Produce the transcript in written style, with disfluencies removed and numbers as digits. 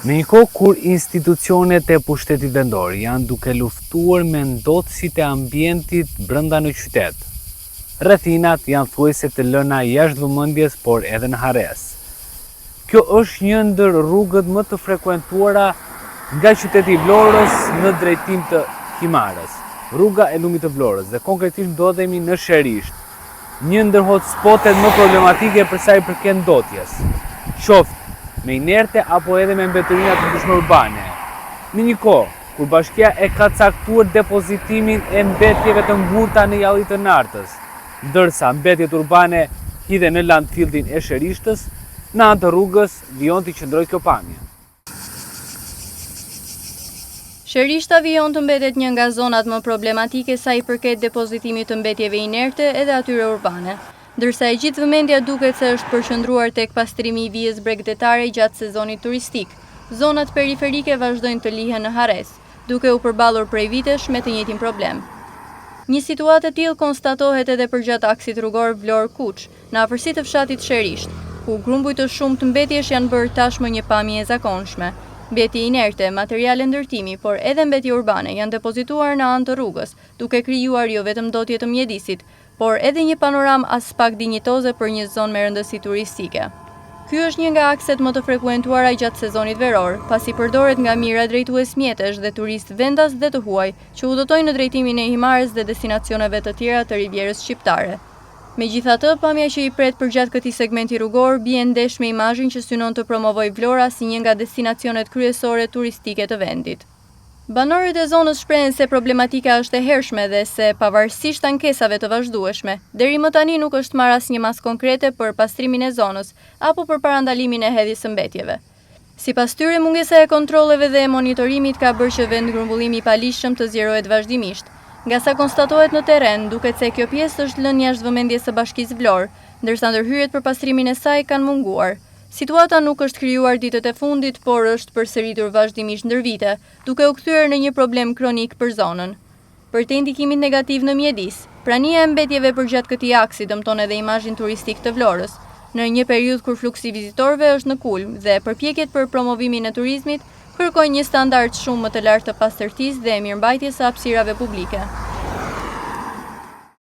Në një kohë kur institucionet e pushtetit vendor janë duke luftuar me ndotësit e ambientit brenda në qytet, rrethinat janë thuajse të lëna jashtë vëmendjes, por edhe në harres. Kjo është një ndër rrugët më të frekuentuara nga qyteti i Vlorës në drejtim të Himarës, rruga e Lumit të Vlorës, dhe konkretisht ndodhemi në Sherisht, një ndër hotspotet më problematike për sa i përket ndotjes, qoftë me inerte apo edhe me mbetërina të ndryshme urbane. Në një kohë kur bashkia e ka caktuar depozitimin e mbetjeve të ngurta në Jallit të Nartës, ndërsa mbetjet urbane hidhen në landfillin e Sherishtës, në anë të rrugës vijon të qëndrojë kjo pamje. Sherishta vijon të mbetet një nga zonat më problematike sa i përket depozitimit të mbetjeve inerte edhe atyre urbane, ndërsa e gjithë vëmendja duket se është përqendruar tek pastrimi i vijës bregdetare gjatë sezonit turistik. Zonat periferike vazhdojnë të lihen në harres, duke u përballur prej vitesh me të njëjtin problem. Një situatë e tillë konstatohet edhe përgjatë aksit rrugor Vlorë-Kuç, në afërsi të fshatit Sherisht, ku grumbuj të shumtë mbetjesh janë bërë tashmë një pamje e zakonshme. Mbetje inerte, materiale ndërtimi, por edhe mbetje urbane janë depozituar në anë të rrugës, duke krijuar jo vetëm ndotje të mjedisit, por edhe një panoram as pak dinjitoze për një zonë me rëndësi turistike. Ky është një nga akset më të frekuentuara gjatë sezonit veror, pasi përdoret nga mira drejtues mjetesh dhe turistë vendas dhe të huaj, që udhëtojnë në drejtimin e Himarës dhe destinacioneve të tjera të Rivierës Shqiptare. Megjithatë, pamja që i pret përgjatë këtij segmenti rrugor bie ndesh me imazhin që synon të promovojë Vlora si një nga destinacionet kryesore turistike të vendit. Banorët e zonës shprehen se problematika është e hershme dhe se pavarësisht ankesave të vazhdueshme, deri më tani nuk është marrë asnjë masë konkrete për pastrimin e zonës apo për parandalimin e hedhjes së mbetjeve. Sipas tyre, mungesa e kontrolleve dhe e monitorimit ka bërë që vend grumbullimi i palishëm të zgjerohet vazhdimisht. Nga sa konstatohet në terren, duket se kjo pjesë është lënë jashtë vëmendjes së Bashkisë Vlorë, ndërsa ndërhyrjet për pastrimin e saj kanë munguar. Situata nuk është krijuar ditët e fundit, por është përsëritur vazhdimisht ndër vite, duke u kthyer në një problem kronik për zonën. Për të ndikimit negativ në mjedis, prania e mbetjeve përgjatë këtij aksi dëmton edhe imazhin turistik të Vlorës, në një periudhë kur fluksi vizitorëve është në kulm dhe përpjekjet për promovimin e turizmit kërkojnë një standard shumë më të lartë të pastërtisë dhe mirëmbajtjes së hapësirave publike.